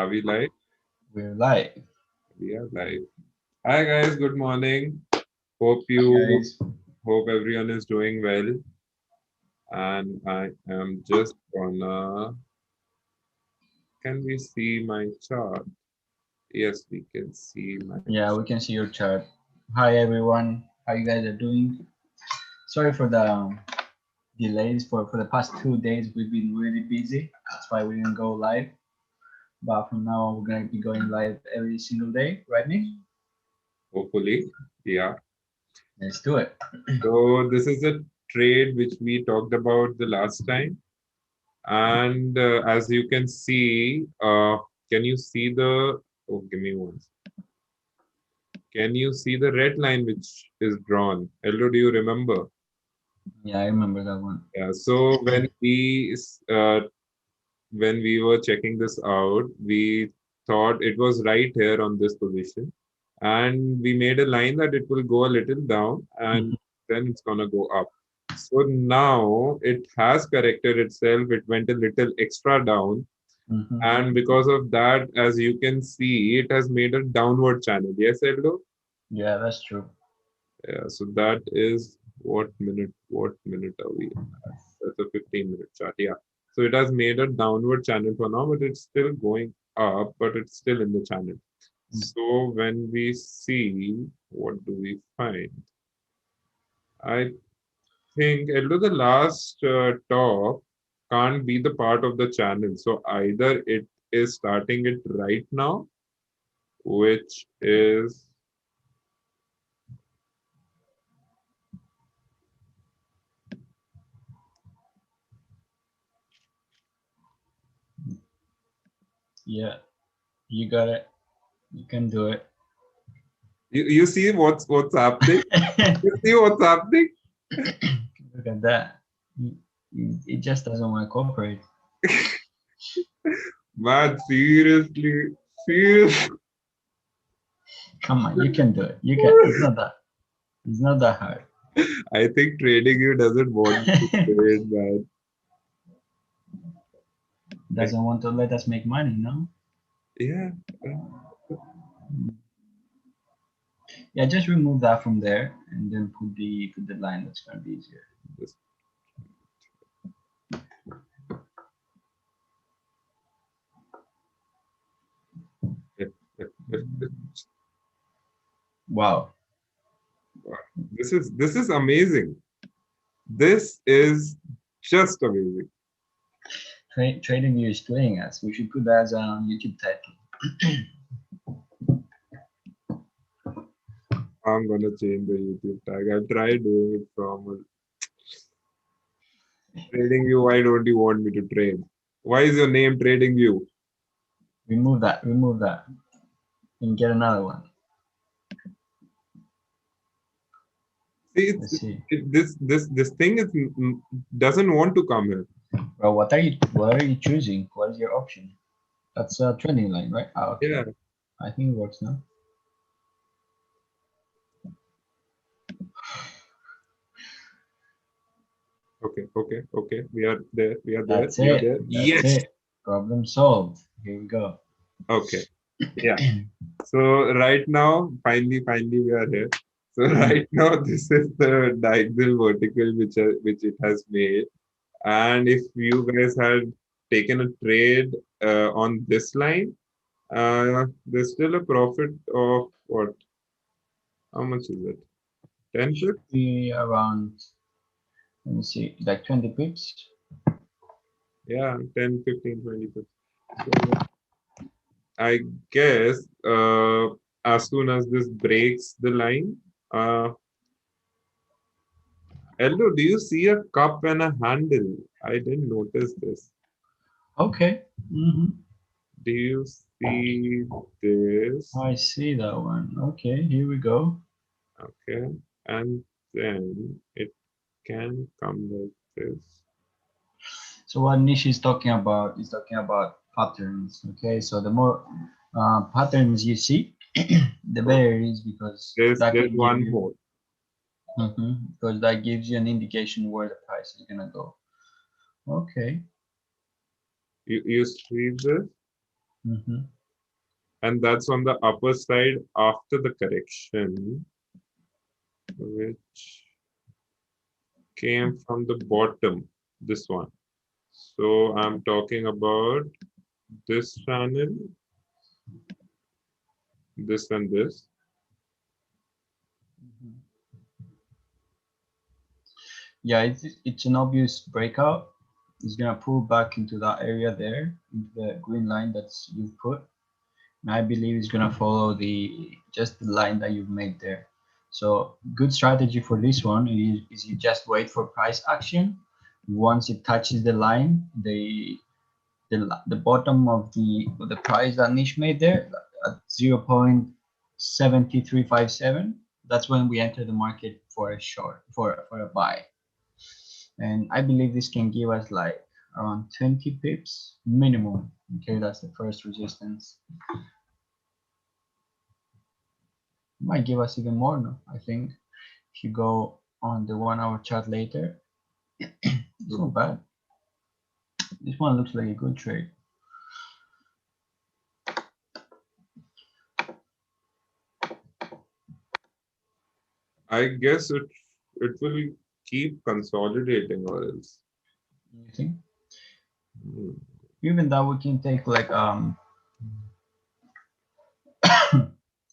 Are we live? We're live. We are live. Hi guys, good morning. Hope Hi you guys. hope everyone is doing well. And I am just gonna can we see my chart? Yes, we can see my Yeah, we can see your chart. Hi everyone. How you guys are doing? Sorry for the delays. For the past 2 days, we've been really busy. That's why we didn't go live. But from now on, we're gonna be going live every single day, right, Nick? hopefully. Yeah. Let's do it. So this is a trade which we talked about the last time. And as you can see, can you see the oh give me one. Can you see the red line which is drawn? Hello, do you remember? Yeah, I remember that one. Yeah, so when we were checking this out, we thought it was right here on this position, and we made a line that it will go a little down and then it's gonna go up. So now it has corrected itself. It went a little extra down, Mm-hmm. and because of that, as you can see, it has made a downward channel. Yes, Eldo? Yeah, that's true. Yeah, so that is what minute are we at? That's a 15-minute chart. Yeah. So it has made a downward channel for now, but it's still going up, but it's still in the channel. So when we see, what do we find? I think although the last top can't be the part of the channel. So either it is starting it right now, which is Yeah, you got it. You can do it. you see what's happening? You see what's happening? Look at that. It just doesn't want to cooperate. Man, seriously, seriously. Come on, you can do it. You can. It's not that. It's not that hard. I think trading you doesn't want me to trade, man. Doesn't want to let us make money, no? Yeah. Yeah, just remove that from there and then put the line. That's gonna be easier. Just- Wow. this is amazing. This is just amazing. Trading view is playing us. We should put that as a YouTube title. I'm gonna change the YouTube tag. I'll try doing it from trading you. Why don't you want me to trade? Why is your name Trading You? Remove that. Remove that. And get another one. See, Let's see. this thing doesn't want to come here. Well, what are you choosing? What is your option? That's a trending line, right? Ah, okay. Yeah. I think it works now. Okay. We are there. We are there. That's We are it. there. That's Yes. it. Problem solved. Here we go. Okay. Yeah. So right now, finally, we are here. So right now, this is the diagonal vertical which it has made. And if you guys had taken a trade on this line, there's still a profit of what? How much is it? 10 Should pips? be around, let me see, like 20 pips. Yeah, 10, 15, 20 pips. So I guess as soon as this breaks the line, Eldo, do you see a cup and a handle? I didn't notice this. Okay. Mm-hmm. Do you see this? I see that one. Okay, here we go. Okay. And then it can come like this. So what Nish is talking about patterns. Okay, so the more patterns you see, the So better it is because that there's can give one you, more. because that gives you an indication where the price is gonna go. Okay. You see this? Mm-hmm. And that's on the upper side after the correction, which came from the bottom, this one. So I'm talking about this channel, this and this. Mhm. Yeah, it's an obvious breakout. It's gonna pull back into that area there, into the green line that's you've put. And I believe it's gonna follow the just the line that you've made there. So good strategy for this one is you just wait for price action. Once it touches the line, the bottom of the price that Niche made there at 0.7357. That's when we enter the market for a short for a buy. And I believe this can give us like around 20 pips minimum. Okay, that's the first resistance. Might give us even more now, I think. If you go on the 1 hour chart later, it's not bad. This one looks like a good trade. I guess it will keep consolidating or else. You think? Hmm. Even that we can take like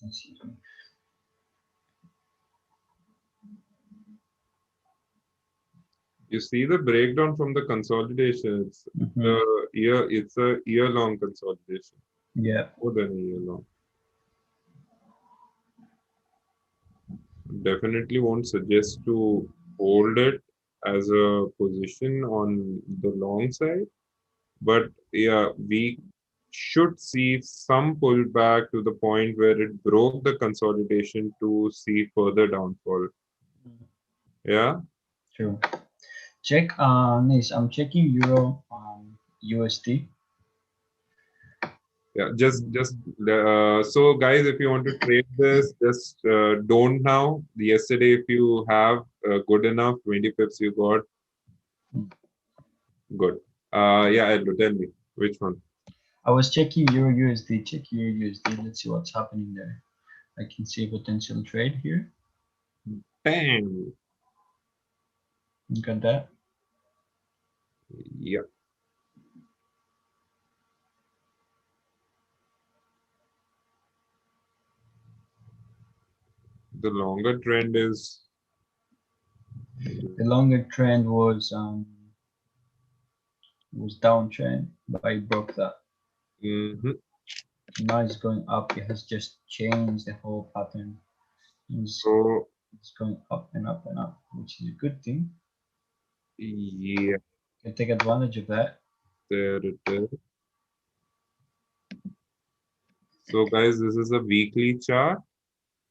excuse me. You see the breakdown from the consolidation. Mhm. It's a year-long consolidation, Yeah. more than a year long. Definitely won't suggest to hold it as a position on the long side. But yeah, we should see some pullback to the point where it broke the consolidation to see further downfall. Yeah, True. Check Nice. I'm checking Euro USD. yeah. So guys, if you want to trade this, just don't now. Yesterday, if you have good enough 20 pips, you got good. Yeah, Edlo, tell me which one. I was checking Euro USD. Check Euro USD. Let's see what's happening there. I can see a potential trade here. Bang. Look at that. Yeah, the longer trend is. The longer trend was downtrend, but it broke that. Mhm. Now it's going up. It has just changed the whole pattern. It's, So it's going up and up and up, which is a good thing. yeah, You can take advantage of that. there it is. So guys, this is a weekly chart.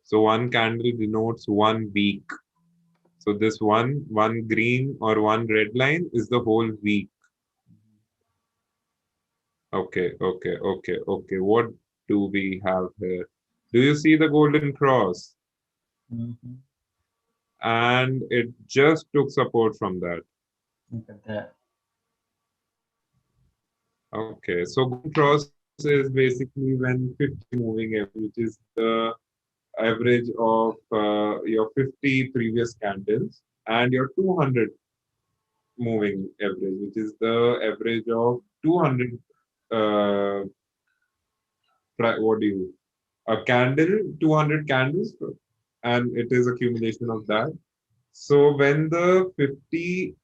So one candle denotes 1 week. So this one green or one red line is the whole week. Okay. What do we have here? Do you see the golden cross? Mhm. And it just took support from that. Look at that. Okay, so golden cross is basically when 50 moving average, which is the average of your 50 previous candles, and your 200 moving average, which is the average of 200 uh, what do you a candle 200 candles, and it is accumulation of that. So when the 50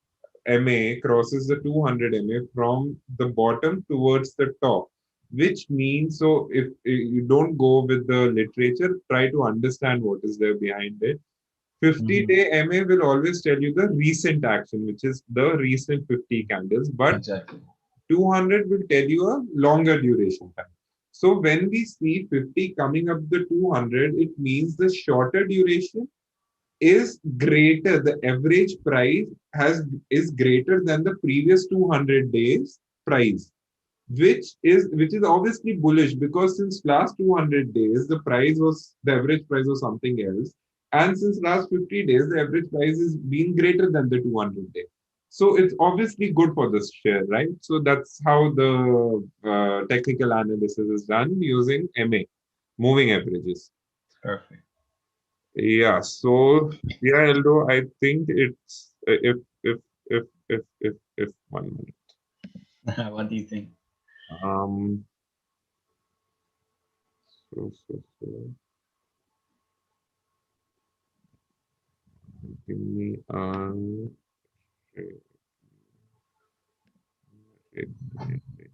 MA crosses the 200 MA from the bottom towards the top, which means, so if you don't go with the literature, try to understand what is there behind it. 50-day Mhm. MA will always tell you the recent action, which is the recent 50 candles, but Exactly. 200 will tell you a longer duration time. So when we see 50 coming up the 200, it means the shorter duration is greater. The average price is greater than the previous 200 days price, which is obviously bullish, because since last 200 days the average price was something else, and since last 50 days the average price is being greater than the 200 day. So it's obviously good for this share, right? So that's how the technical analysis is done using MA, moving averages. Perfect. Yeah. So yeah, Eldo, I think it's if 1 minute. What do you think? Um. So. Give me wait, wait.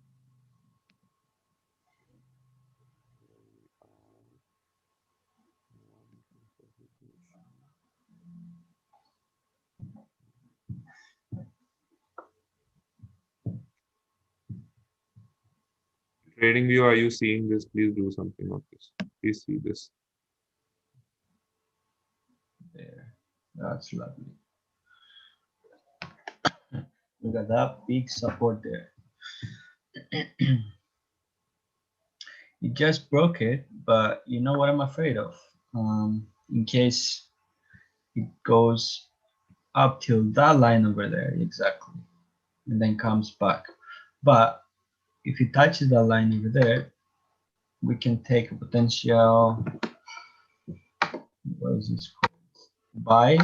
Trading view, are you seeing this? Please do something of this. Please see this. There. That's lovely. Look at that big support there. It just broke it, but you know what I'm afraid of? In case it goes up till that line over there, exactly, and then comes back. But if it touches that line over there, we can take a potential, what is this called? Buy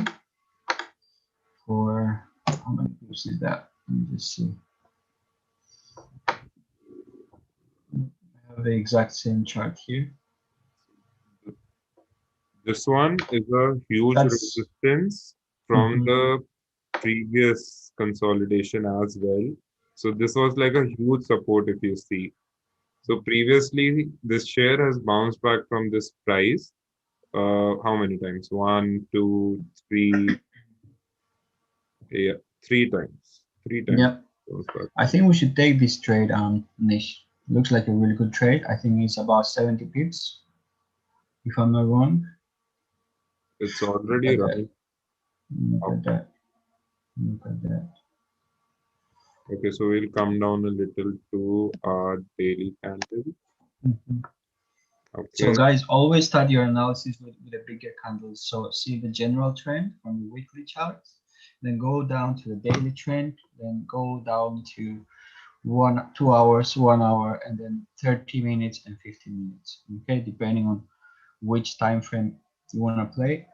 for, how many pips is that? Let me just see. I have the exact same chart here. This one is a huge That's resistance from the previous consolidation as well. So this was like a huge support if you see. So previously this share has bounced back from this price. How many times? One, two, three, yeah, three times. Three times Yeah. bounced back I from. think we should take this trade, Nish. Looks like a really good trade. I think it's about 70 pips, if I'm not wrong. It's Look already at that. running Look up. at that. Look at that. Okay, so we'll come down a little to our daily candle. Mhm. So Okay. guys, always start your analysis with a bigger candle. So see the general trend from the weekly charts, then go down to the daily trend, then go down to 2 hours, 1 hour, and then 30 minutes and 15 minutes. Okay, depending on which time frame you want to play,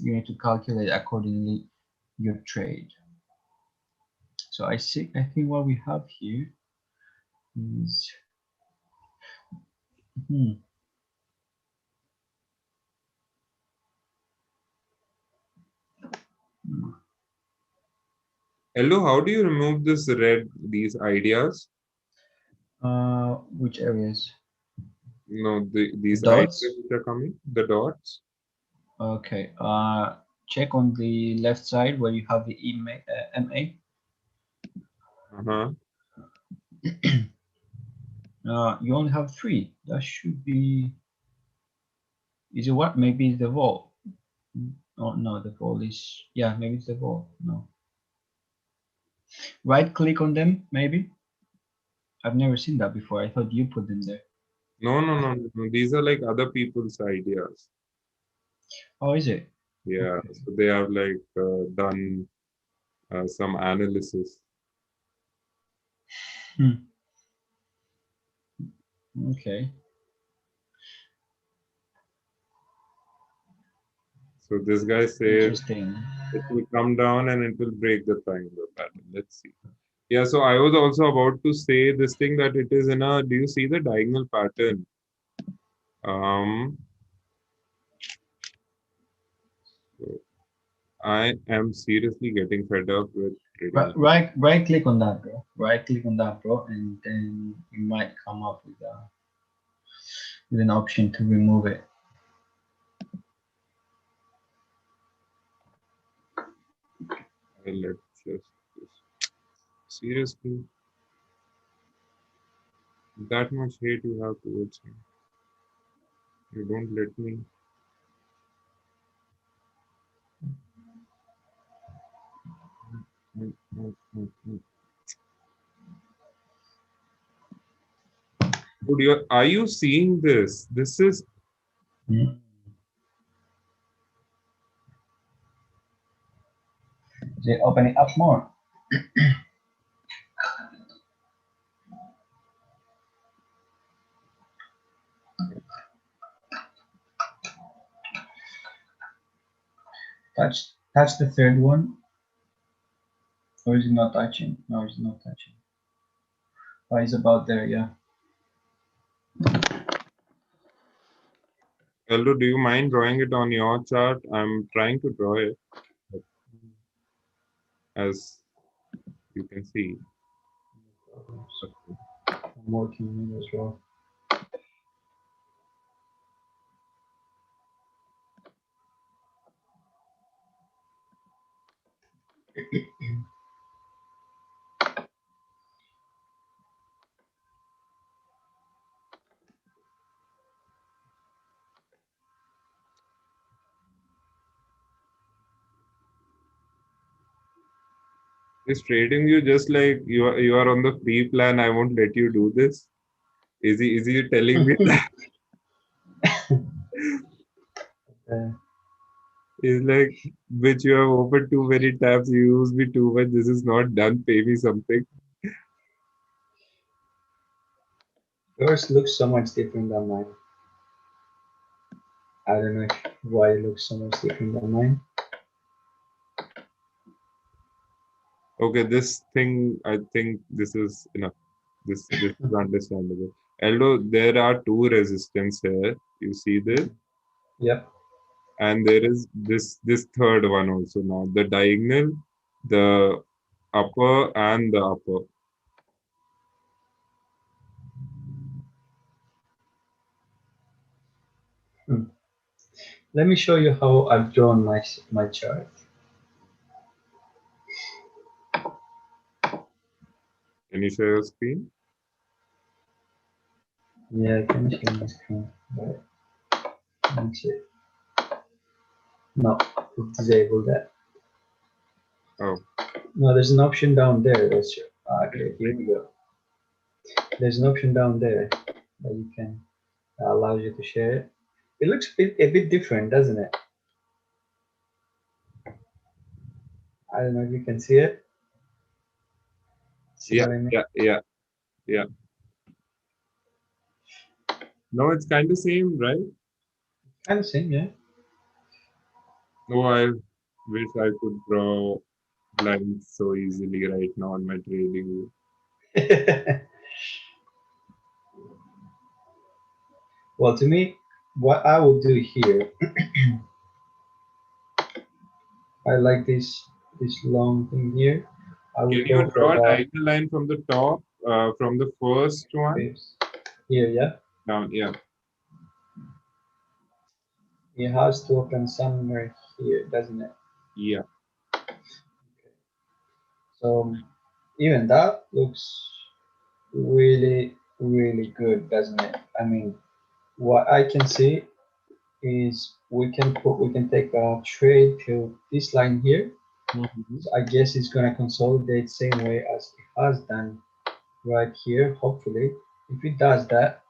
you need to calculate accordingly your trade. So I think what we have here is hmm, Hello, how do you remove this red, these ideas? which areas? No, The these ideas dots. which are coming, the dots. Okay. Check on the left side where you have the MA. Uh-huh. You only have three. That should be. Is it what? Maybe it's the vol. Oh no, the vol is. Yeah, maybe it's the vol. No. Right click on them, maybe. I've never seen that before. I thought you put them there. No, no, no, no, no. These are like other people's ideas. Oh, is it? Yeah, Okay. so they have like done some analysis. Hmm. Okay. So this guy says Interesting. it will come down and it will break the triangle pattern. Let's see. Yeah, so I was also about to say this thing that it is in a, do you see the diagonal pattern? Um, so I am seriously getting fed up with trading. Right click on that, bro. Right click on that, bro, and then you might come up with an option to remove it. Let's just seriously, that much hate you have towards me. You don't let me. Mm, mm, mm, mm. Dude, are you seeing this? This is Hmm. Is it opening up more? Touch the third one, or is it not touching? No, it's not touching. Oh, it's about there, yeah. Aldo, do you mind drawing it on your chart? I'm trying to draw it, but as you can see. I'm working on it as well. Is trading you just like you are on the free plan? I won't let you do this. Is he telling me that? Uh, It's like which you have opened too many tabs, you use me too much. This is not done. Pay me something. yours looks so much different than mine. I don't know why it looks so much different than mine. Okay, this thing, I think this is enough. This is understandable. Although there are two resistance here. You see this? Yep. And there is this third one also now. The diagonal, the upper and the upper. Let me show you how I've drawn my chart. Can you share your screen? Yeah, I can share my screen. Right. Let me see. No, it disabled that. Oh, No, there's an option down there. That's yeah, okay. Here we go. There's an option down there that you can allows you to share it. It looks a bit different, doesn't it? I don't know if you can see it. See yeah, what I mean? yeah, yeah, yeah. No, it's kind of same, right? Kind of same, yeah. No, I wish I could draw lines so easily right now on my trading view. Well, to me, what I will do here, I like this long thing here. I will Can you go for draw a about diagonal line from the top, from the first one pips here, yeah. down? Yeah, It has to open somewhere here, doesn't it? yeah. So even that looks really, really good, doesn't it? I mean, what I can see is we can take a trade to this line here. Mhm. So I guess it's gonna consolidate same way as it has done right here. Hopefully, if it does that,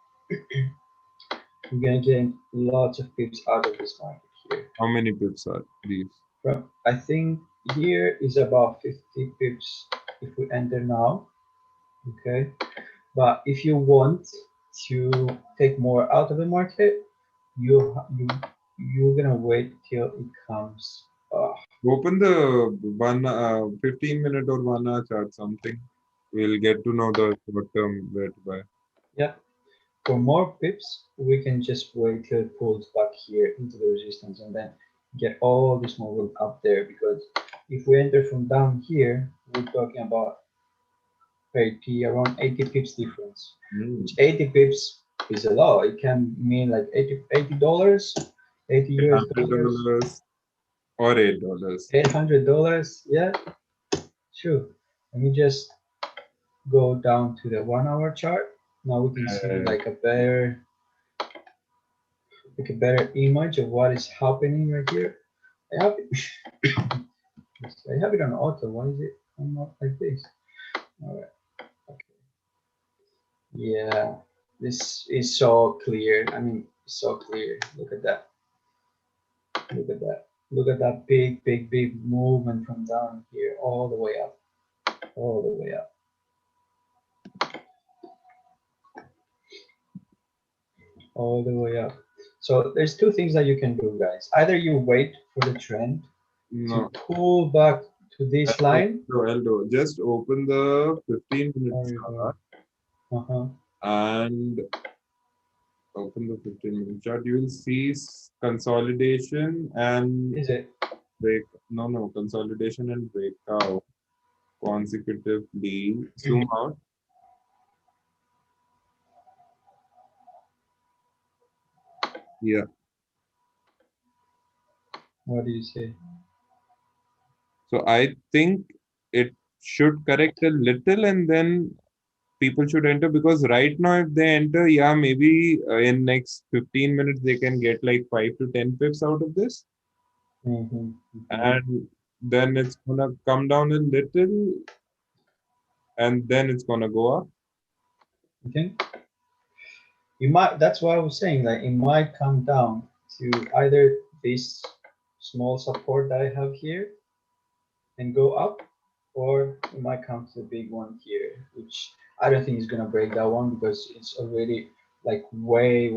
we're gonna get lots of pips out of this market here. How many pips are these? From I think here is about 50 pips if we enter now. Okay, but if you want to take more out of the market, you're gonna wait till it comes. Open the 15 minute or 1 hour chart, something. We'll get to know the short term where to buy. Yeah, for more pips, we can just wait till it pulls back here into the resistance and then get all this movement up there, because if we enter from down here, we're talking about 30, around 80 pips difference, which Mm. 80 pips is a lot. It can mean like $80, 80 US dollars, $100 or $8. $800. Yeah, sure. Let me just go down to the 1 hour chart. Now we can see Uh, like a better image of what is happening right here. I have it, I have it on auto. Why is it not like this? All right. Okay. Yeah, this is so clear. I mean, so clear. Look at that. Look at that. Look at that big, big, big movement from down here all the way up. all the way up. All the way up. So there's two things that you can do, guys. Either you wait for the trend to No. pull back to this line. Eldo, just open the 15-minute Or you chart go, and open the 15-minute chart. You will see consolidation and Is it? break. No, consolidation and breakout consecutively. Zoom out. Yeah. What do you say? So I think it should correct a little and then people should enter, because right now if they enter, yeah, maybe in next 15 minutes they can get like 5 to 10 pips out of this, and then it's gonna come down a little and then it's gonna go up. You think? You might. That's what I was saying. Like it might come down to either this small support that I have here and go up, or it might come to the big one here, which I don't think is gonna break that one because it's already like way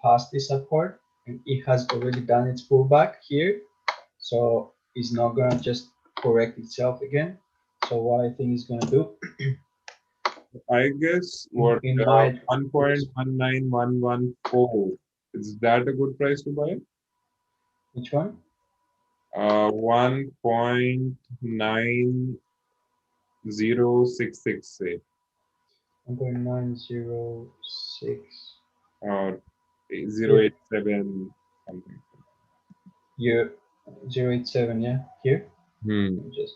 past this support, and it has already done its pullback here, so it's not gonna just correct itself again. So what I think it's gonna do, I guess what it might. 1.19114, is that a good price to buy? Which one? 1.9066, say, 1.906. or Here, 0.87 something. you 087, yeah. Here, Hmm. just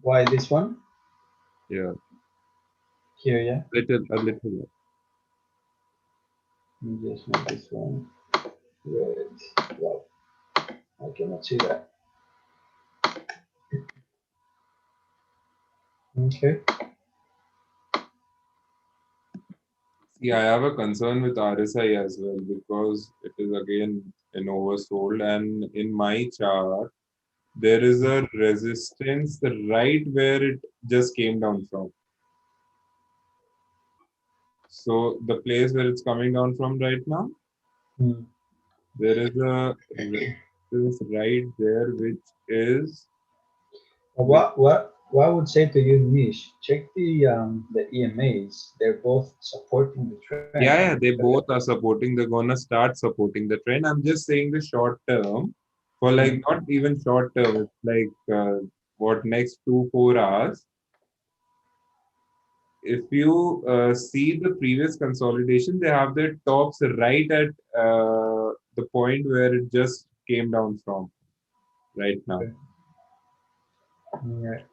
why this one? Yeah. Here, yeah. A little. Let me just make this one red. Wow, I cannot see that. Okay. Yeah, I have a concern with RSI as well because it is again an oversold, and in my chart there is a resistance right where it just came down from. So the place where it's coming down from right now, Hmm. there is a resistance right there, which is which, What I would say to you, Nish, check the EMAs. They're both supporting the trend. yeah, they Look at both are supporting. They're gonna start supporting the trend. I'm just saying the short term, for like not even short term. It's like what, next 2 4 hours. If you see the previous consolidation, they have their tops right at the point where it just came down from right now. Okay. Alright.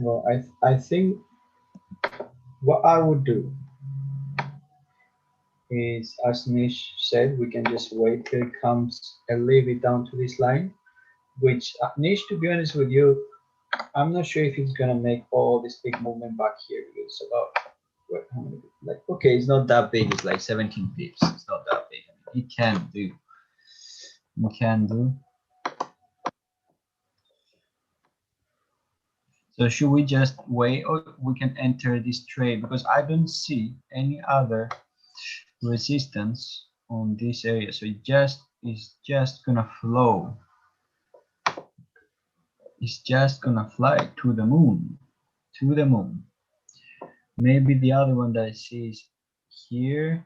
Well, I think what I would do is, as Nish said, we can just wait till it comes a little bit down to this line. Which Nish, to be honest with you, I'm not sure if it's gonna make all this big movement back here. It's about what? How many? Like, okay, it's not that big. It's like 17 pips. It's not that big. I mean, it can do. It can do. So should we just wait, or we can enter this trade, because I don't see any other resistance on this area. So it's just gonna flow. It's just gonna fly to the moon, to the moon. Maybe the other one that I see is here.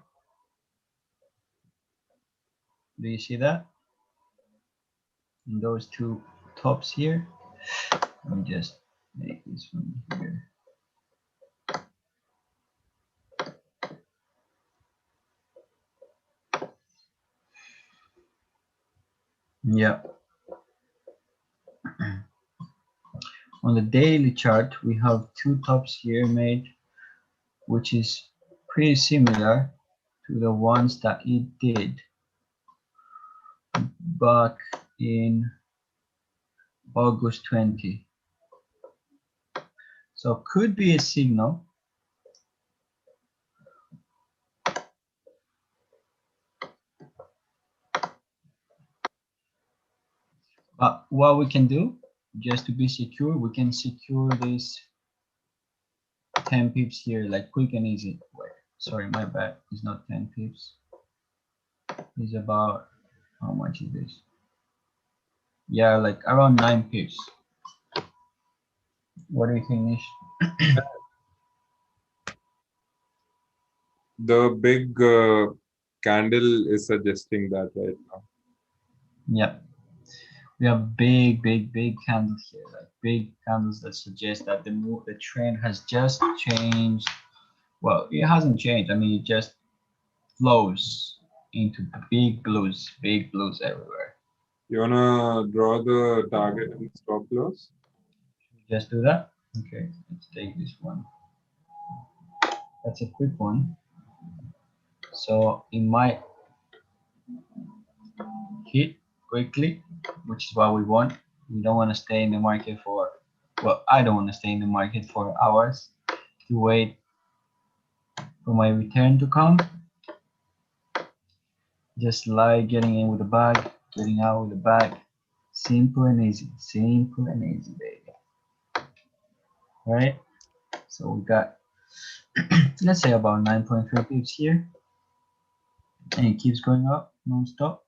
Do you see that? And those two tops here. Let me just make this one here. Yeah. On the daily chart, we have two tops here made, which is pretty similar to the ones that it did back in August 20. So could be a signal. But what we can do, just to be secure, we can secure this 10 pips here, like quick and easy. Wait, sorry, my bad. It's not 10 pips. It's about, how much is this? Yeah, like around 9 pips. What do you think, Nish? The big candle is suggesting that right now. Yeah, we have big candles here, like big candles that suggest that the trend has just changed. Well, it hasn't changed. I mean, it just flows into big blues everywhere. You wanna draw the target and stop loss? Just do that. Okay, let's take this one. That's a quick one. So it might hit quickly, which is what we want. We don't want to stay in the market for, well, I don't want to stay in the market for hours to wait for my return to come. Just like getting in with a bag, getting out with a bag. Simple and easy, baby. Right? So we got, let's say about 9.3 pips here, and it keeps going up non-stop.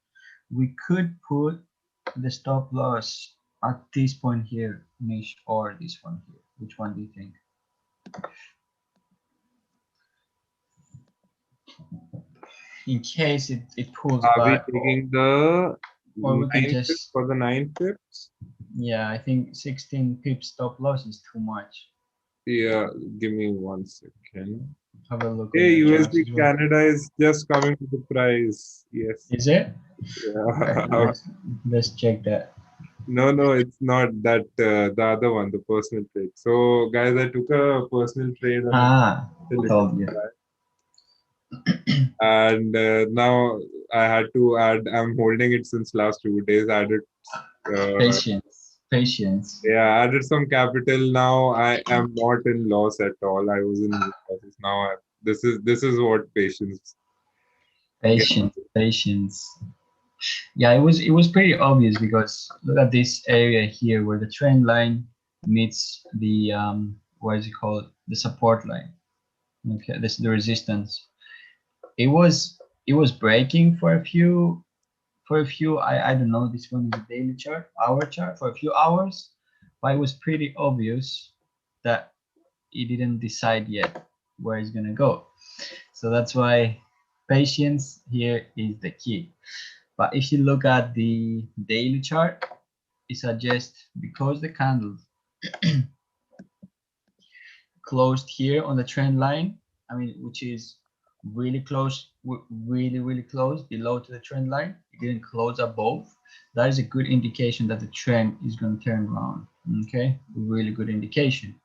We could put the stop loss at this point here, Niche, or this one here. Which one do you think? In case it pulls Are we back, taking the or we can 9 pips just, for the 9 pips? yeah, I think 16 pips stop loss is too much. Yeah, give me 1 second. Have a look on Hey, your charts USD as well. Canada is just coming to the price. Yes. Is it? All right, Yeah. let's check that. No, no, it's not that the other one, the personal trade. So, guys, I took a personal trade on a Ah, little told you. and now I had to add. I'm holding it since last 2 days. Added, Patience. yeah, added some capital. Now I am not in loss at all. I was in losses. Now this is what patience. Get. Patience. Yeah, it was pretty obvious because look at this area here where the trend line meets the what is it called, the support line. Okay, this is the resistance. It was breaking for a few, I don't know, this one is a daily chart, hour chart, for a few hours, but it was pretty obvious that it didn't decide yet where it's gonna go. So that's why patience here is the key. But if you look at the daily chart, it suggests, because the candles closed here on the trend line, I mean, which is really close, really close below to the trend line, it didn't close above. That is a good indication that the trend is going to turn around. Okay, really good indication.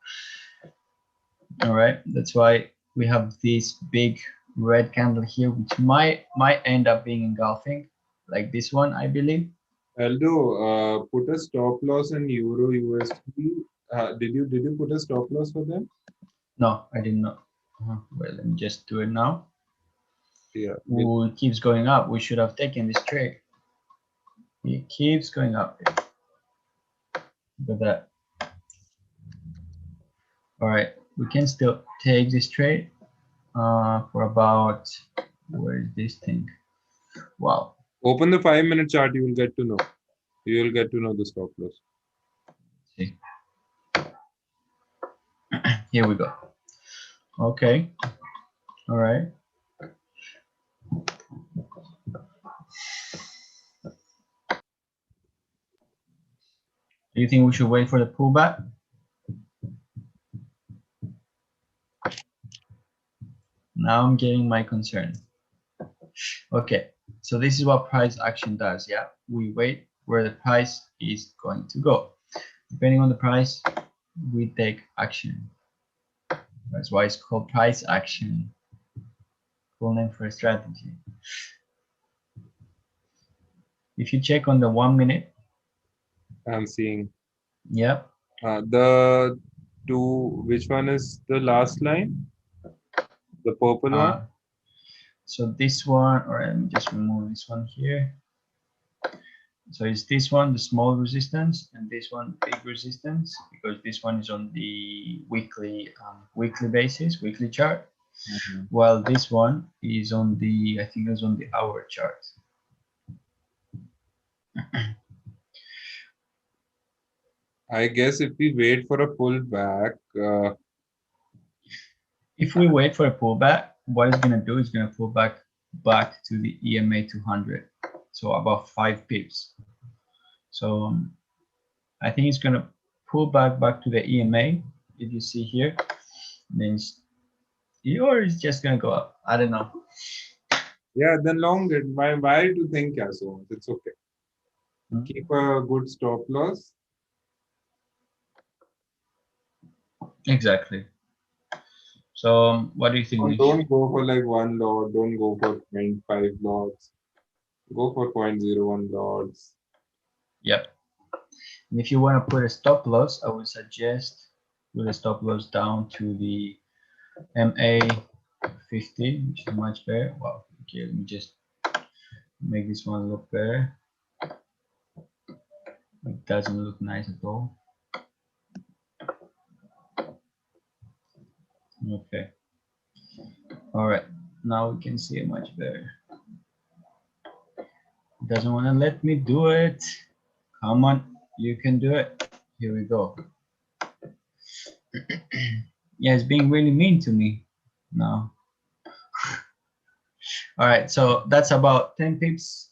All right, that's why we have this big red candle here, which might end up being engulfing, like this one, I believe. Aldo, put a stop loss in Euro USD. Did you put a stop loss for them? No, I did not. Well, let me just do it now. Yeah. Ooh, it keeps going up. We should have taken this trade. It keeps going up. Look at that. All right, we can still take this trade for about, where is this thing? Wow. Open the 5-minute chart. You will get to know. You will get to know the stop loss. See. Here we go. Okay. All right. Do you think we should wait for the pullback? Now I'm getting my concern. Okay, so this is what price action does. Yeah, we wait where the price is going to go. Depending on the price, we take action. That's why it's called price action. Full name for a strategy. If you check on the 1 minute, I'm seeing. yeah, The two. Which one is the last line? The purple one. so this one, or let me just remove this one here. So it's this one, the small resistance, and this one, big resistance, because this one is on the weekly basis, weekly chart, Mhm. while this one is on the, I think it's on the hour chart. I guess if we wait for a pullback, If we wait for a pullback, what it's gonna do is gonna pull back to the EMA 200, so about 5 pips. So I think it's gonna pull back to the EMA. If you see here, then or it's just gonna go up. I don't know. yeah, then long it. Why to think yeah, so much? It's okay. Keep a good stop loss. Exactly. So what do you think, Nish? Don't go for like one lot. Don't go for 0.5 lots. Go for 0.01 lots. Yep. And if you want to put a stop loss, I would suggest put a stop loss down to the MA 50, which is much better. Wow. Okay, let me just make this one look better. It doesn't look nice at all. Okay. All right. Now we can see it much better. It doesn't want to let me do it. Come on, you can do it. Here we go. Yeah, it's being really mean to me now. All right, so that's about 10 pips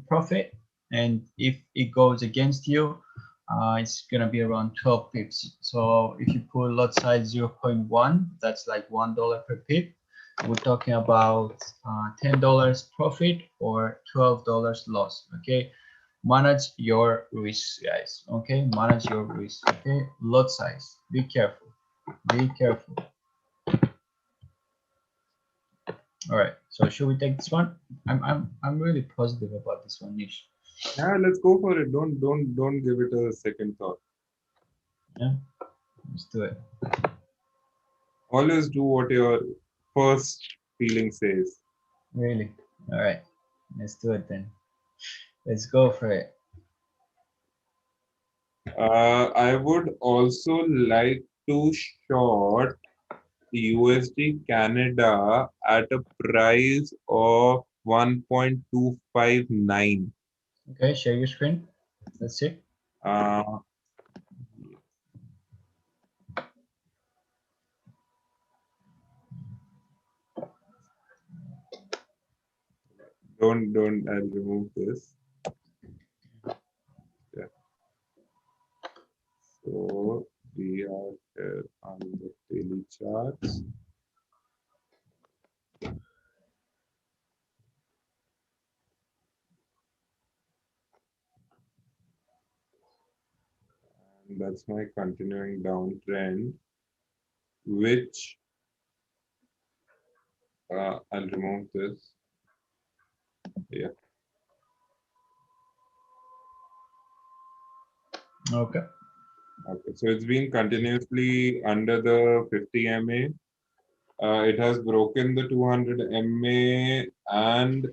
profit. And if it goes against you, it's gonna be around 12 pips. So if you put lot size 0.1, that's like $1 per pip. We're talking about $10 profit or $12 loss. Okay, manage your risk, guys. Okay, manage your risk. Okay, lot size. Be careful. Be careful. All right. So should we take this one? I'm really positive about this one, Nish. Yeah, let's go for it. Don't give it a second thought. Yeah, let's do it. Always do what your first feeling says. Really. All right. Let's do it then. Let's go for it. I would also like to short USD Canada at a price of 1.259. Okay, share your screen. Let's see. Uh, don't, I'll remove this. Yeah. So we are here on the daily charts. And that's my continuing downtrend, which I'll remove this. Yeah. Okay. Okay. So it's been continuously under the 50 MA. It has broken the 200 MA and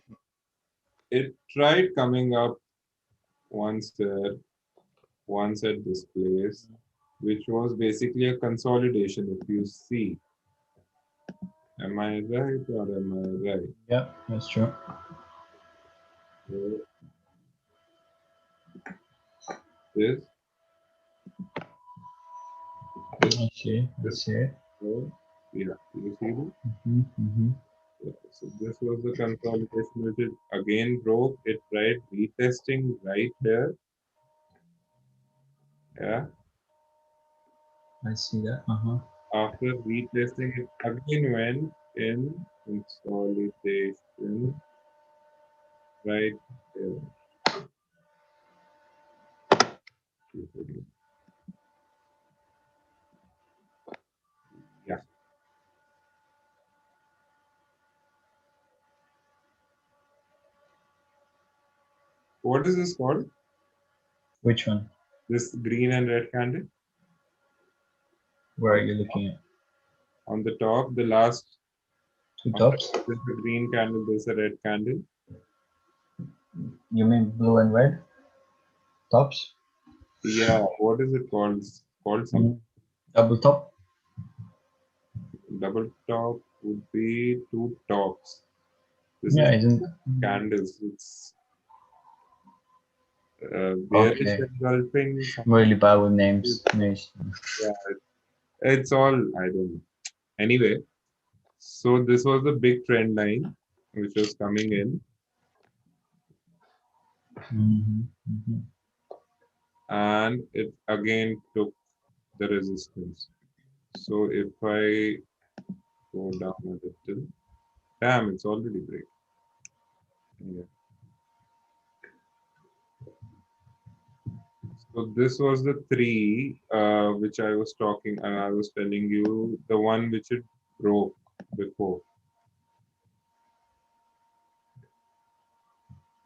it tried coming up once there, once at this place, which was basically a consolidation. If you see, am I right or am I right? Yeah, that's true. So this, this, I see. I this, see it. yeah, you see this? Mm-hmm. Yeah, so this was the consolidation which it again broke. It tried retesting right here. Yeah. I see that. Uh-huh. After retesting it again went in consolidation right here. Yeah. What is this called? Which one? This green and red candle Where are on you looking at? on the top, the last Two on the tops? there's a green candle, there's a red candle. You mean blue and red? Tops. Yeah, what is it called? It's called something. Mm. Double top. Double top would be two tops. This Yeah, is isn't. candles. It's bearish Okay. engulfing. I'm really Something. bad with names. Names. Yeah, it's all I don't know. Anyway, so this was the big trend line which was coming in, Mm-hmm. and it again took the resistance. So if I go down a little, damn, it's already break. Yeah. So this was the three which I was talking, and I was telling you the one which it broke before.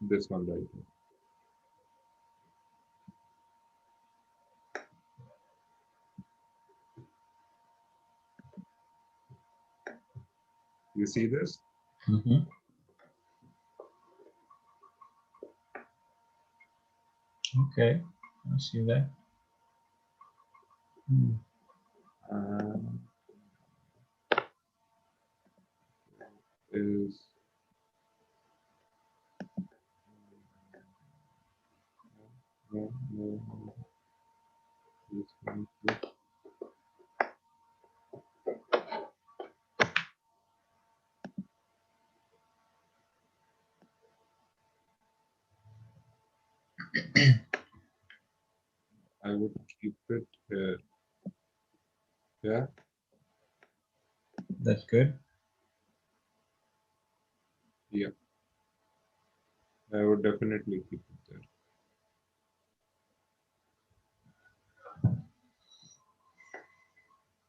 This one right here. You see this? Mm-hmm. Okay. I see that. Mm. And is no, no, no, this one too. I would keep it here. Yeah, That's good. yeah. I would definitely keep it there.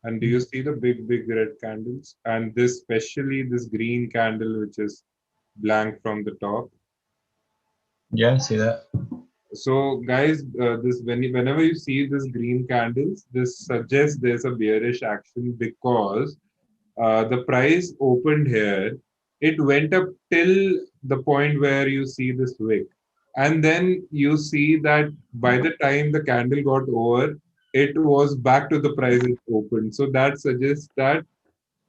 And do you see the big, big red candles? And this, especially this green candle, which is blank from the top. Yeah, I see that. So, guys, this whenever you see this green candles, this suggests there's a bearish action because the price opened here. It went up till the point where you see this wick, and then you see that by the time the candle got over, it was back to the price it opened. So that suggests that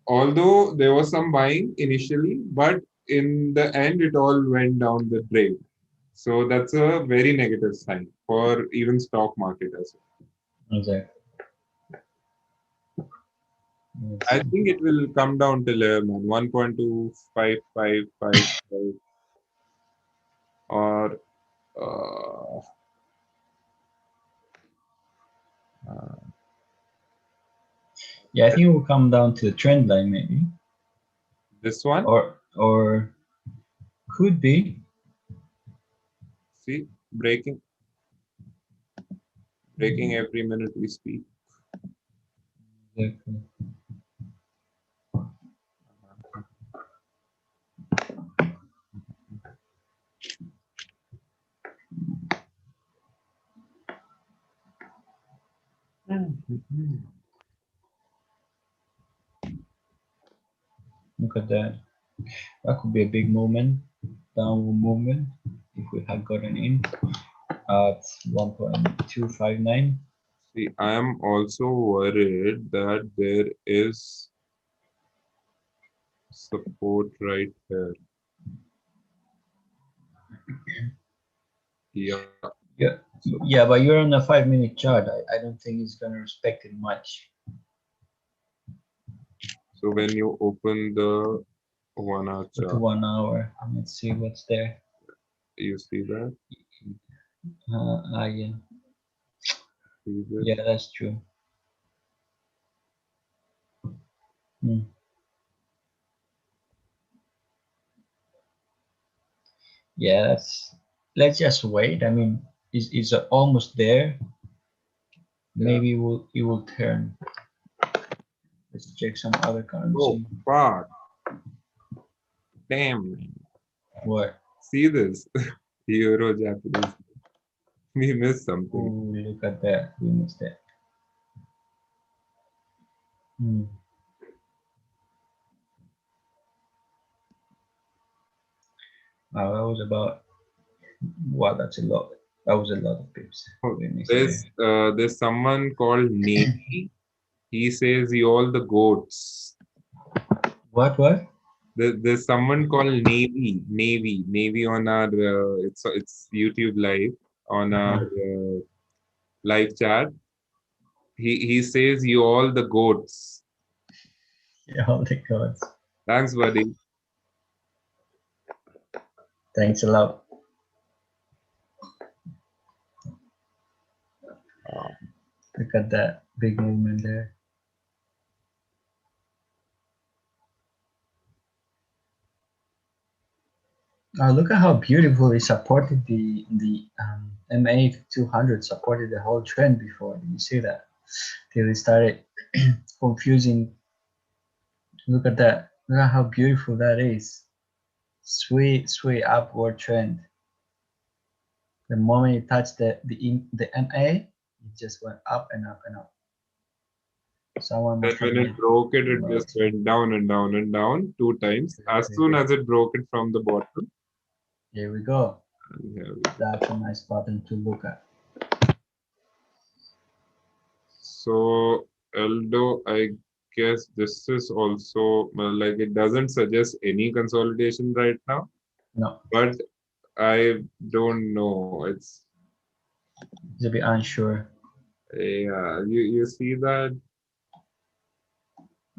although there was some buying initially, but in the end it all went down the drain. So that's a very negative sign for even stock market as well. Exactly. I Yes. think it will come down till man 1.2555 or uh, uh, Yeah, I think it will come down to the trend line maybe, this one. or could be. See, breaking every minute we speak. Exactly. Look at that. That could be a big movement, downward movement, if we had gotten in at 1.259. See, I am also worried that there is support right here. Yeah. Yeah, yeah, but you're on a 5 minute chart. I don't think it's gonna respect it much. So when you open the 1 hour Go to chart, 1 hour. Let's see what's there. you see that? Yeah, See this? yeah, that's true. Hmm. Yeah, that's. Let's just wait. I mean, it's almost there. Yeah. Maybe it will turn. Let's check some other Oh, currency. fuck. Damn, man. What? See this? Euro Japanese. We missed something. Oh, look at that. We missed that. Hmm. Wow, that was about. Wow, that's a lot. That was a lot of pips Oh, we missed there. there's someone called Navy. He says you all the goats. What? There's someone called Navy on our it's YouTube live on our Uh-huh. live chat. He says you all the goats. Yeah, all the gods. Thanks, buddy. Thanks a lot. Uh, Look at that big movement there. Look at how beautiful it supported the MA 200 supported the whole trend before. Did you see that? Till it started confusing. Look at that. Look at how beautiful that is. Sweet upward trend. The moment it touched the MA, it just went up and up and up. Someone then must have when it made broke it, a it lot. just went down and down and down 2 times. As soon as it broke it from the bottom, Here we go. and here we go. That's a nice pattern to look at. So Aldo, I guess this is also like it doesn't suggest any consolidation right now, No, but I don't know. it's a bit unsure. Yeah, you see that,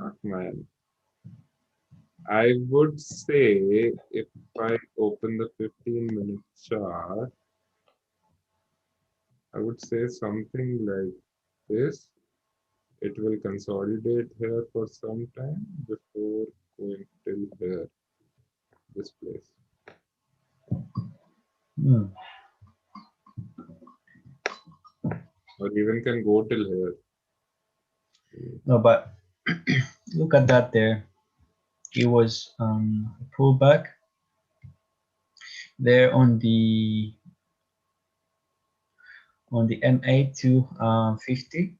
oh, man. I would say if I open the 15-minute chart, I would say something like this. It will consolidate here for some time before going till here, this place. Hmm. Or even can go till here. No, but look at that there. It was pulled back there on the MA to 50,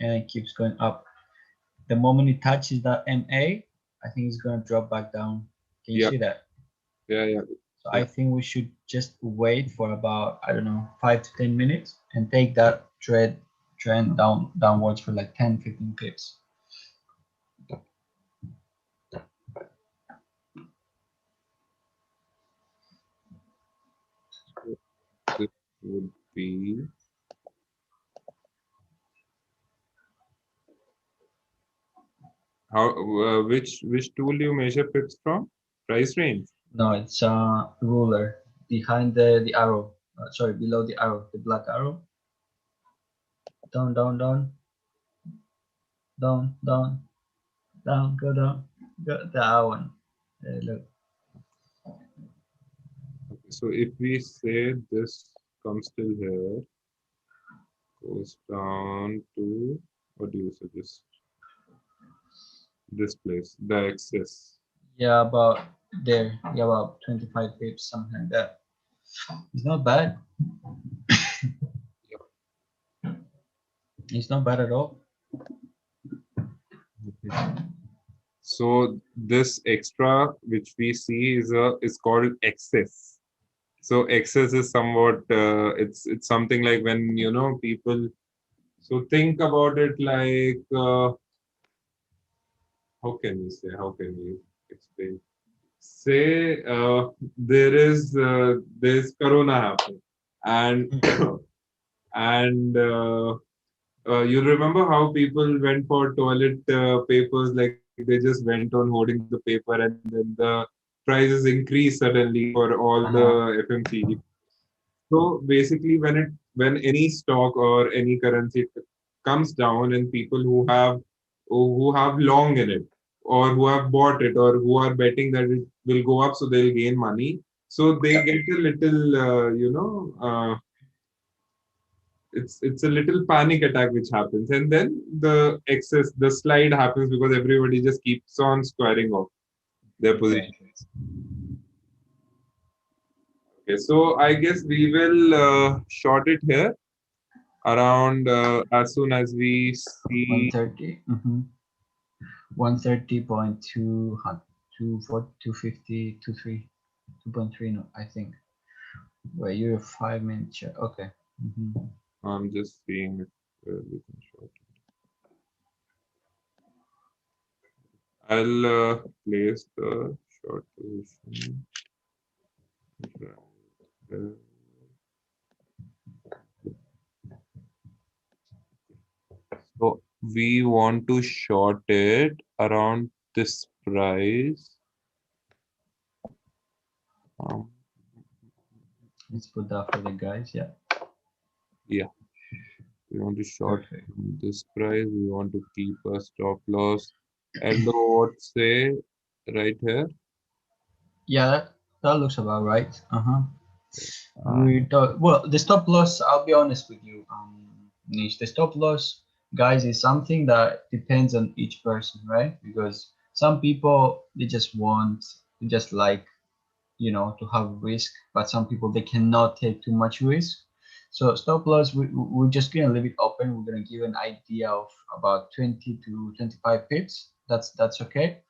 and it keeps going up. The moment it touches that MA, I think it's gonna drop back down. Can you Yeah, see that? yeah. So I Yeah. think we should just wait for about, I don't know, 5 to 10 minutes and take that trend downwards for like 10, 15 pips. So this would be how which tool you measure pips from? Price range. No, it's a ruler behind the arrow. Sorry, below the arrow, the black arrow. Down, down, go down. Go that one. Look. Okay, so if we say this comes till here, goes down to what do you suggest? This place, the excess. Yeah, about there. Yeah, about 25 pips, something like that. It's not bad. It's not bad at all. Okay. So this extra which we see is called excess. So excess is somewhat it's something like when people. So think about it like how can we explain? Say there's Corona happening, and and you remember how people went for toilet papers, like they just went on hoarding the paper, and then the prices increased suddenly for all Uh-huh. the FMCG. So basically, when any stock or any currency comes down, and people who have long in it, or who have bought it, or who are betting that it will go up, so they'll gain money. So they Yep. get a little, it's a little panic attack which happens, and then the slide happens because everybody just keeps on squaring off their Okay. positions. Okay, so I guess we will short it here around as soon as we see. 130. 130.2 250 23 2.3, no, I think. Wait, you're a 5 minute chart. Okay. Mhm. I'm just seeing if we can short. I'll place the short position right there. So we want to short it around this price. Um, Let's put that for the guys. Yeah. yeah, we want to short Perfect. this price. We want to keep a stop loss at the what say right here. Yeah, that looks about right. Uh-huh. Uh, Well, the stop loss, I'll be honest with you, Nish, the stop loss, guys, is something that depends on each person, right? Because some people, they just like, to have risk, but some people, they cannot take too much risk. So stop loss, we're just gonna leave it open. We're gonna give an idea of about 20 to 25 pips. That's okay.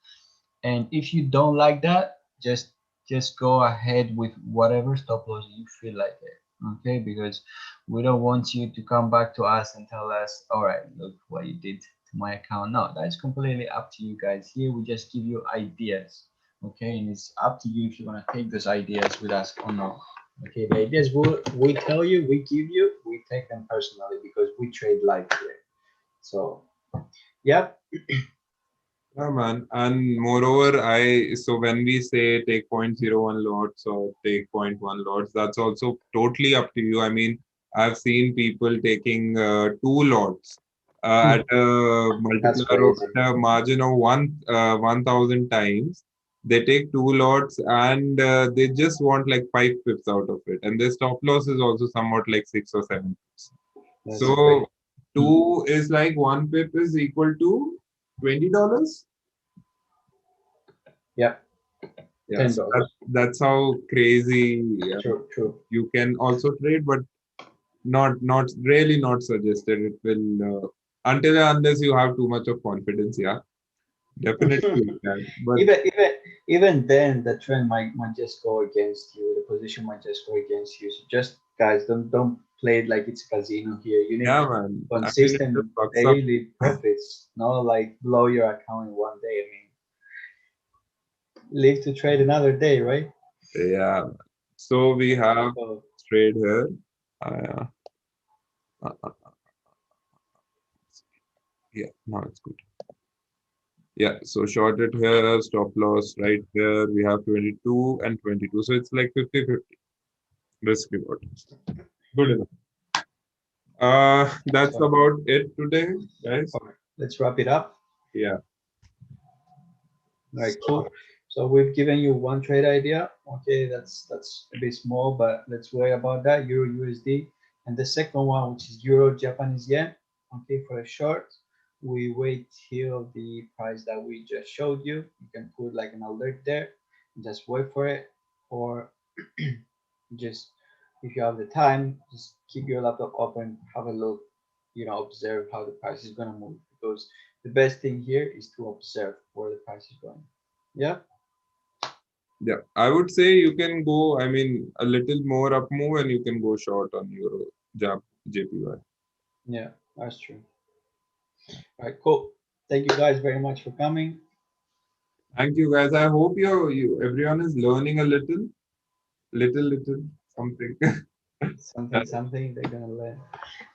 And if you don't like that, just go ahead with whatever stop loss you feel like it. Okay, because we don't want you to come back to us and tell us, all right, look what you did to my account. No, that's completely up to you guys. Here we just give you ideas. Okay, and it's up to you if you want to take those ideas with us or not. Okay, the ideas we tell you, we give you, we take them personally because we trade live here. So, yep. Yeah, man. And moreover, so when we say take 0.01 lots or take 0.1 lots, that's also totally up to you. I mean, I've seen people taking 2 lots at a That's multiplier of, crazy. at a margin of 1,000 times. They take 2 lots and they just want like 5 pips out of it. And their stop loss is also somewhat like 6 or 7 pips. That's So crazy. two is like 1 pip is equal to $20. Yep, Yeah, ten so that, dollars. that's how crazy True, true. you can also trade, but not really not suggested. It will until and unless you have too much of confidence. Yeah, definitely you can. But even even even then, the trend might just go against you. The position might just go against you. So just guys, don't play it like it's a casino here. You need yeah, man. I mean, it just consistent fucks up. daily profits, not like blow your account in one day. I mean, live to trade another day, right? Yeah. So we Okay, have so trade here. Uh, uh, uh, yeah, now it's good. Yeah, so shorted here, stop loss right here. We have 22 and 22. So it's like 50-50 risk reward. Good enough. That's so about it today, guys. okay, let's wrap it up. Yeah. All right, So, cool. So we've given you one trade idea. Okay, that's a bit small, but let's worry about that. Euro USD. And the second one, which is Euro Japanese yen. Okay, for a short, we wait till the price that we just showed you. You can put like an alert there, just wait for it, or just if you have the time, just keep your laptop open, have a look, observe how the price is gonna move. Because the best thing here is to observe where the price is going. Yeah, yeah, I would say you can go, I mean, a little more up move and you can go short on Euro JPY. yeah, that's true. All right, cool. Thank you guys very much for coming. Thank you, guys. I hope everyone is learning a little something. Something they're gonna learn.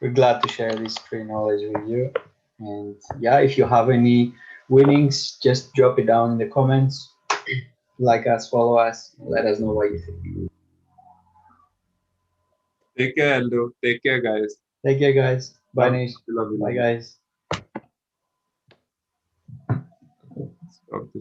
We're glad to share this free knowledge with you. And yeah, if you have any winnings, just drop it down in the comments. Like us, follow us, let us know what you think. Take care, Aldo. Take care, guys. Take care, guys. Bye, Love Nish. you, love you, Bye, love you. guys. Stop the